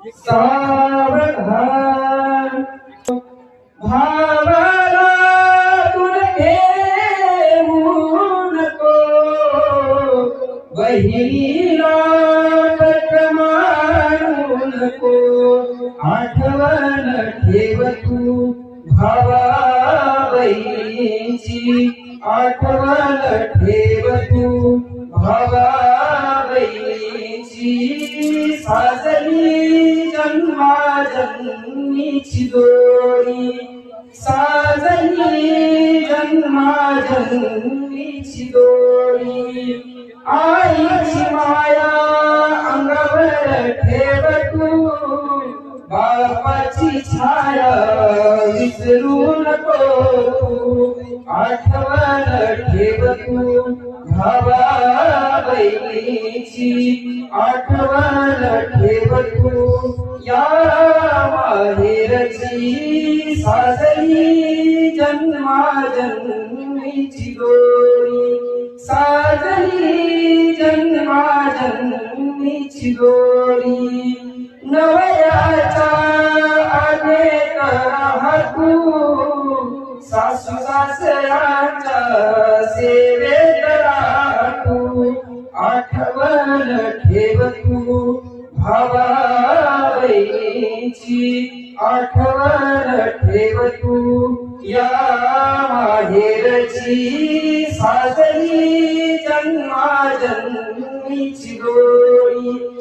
सावधान भावाला तुला घेऊ नको, बहिणीला मानू नको. आठवण ठेव तू भावा बहिणीची, आठवण ठेव तू भावा बहिणीची. साजली जन्माजन्मीची जोडी, साजली जन्माजन्मीची जोडी. आईची माया अंगावर ठेव तू, बापाची छाया विसरू नको. आठवण ठेव तू भावा बहिणीची, आठवण ठेव तू या माहेरची. साजली जन्माजन्मीची जोडी, साजली जन्माजन्मीची जोडी. नवऱ्याच्या आदेत राहा तू, सासू सासऱ्याच्या सेवेत राहा तू. आठवण ठेव तू भावा बहिणीची, आठवण ठेव तू या माहेरची. साजली जन्माजन्मीची जोडी.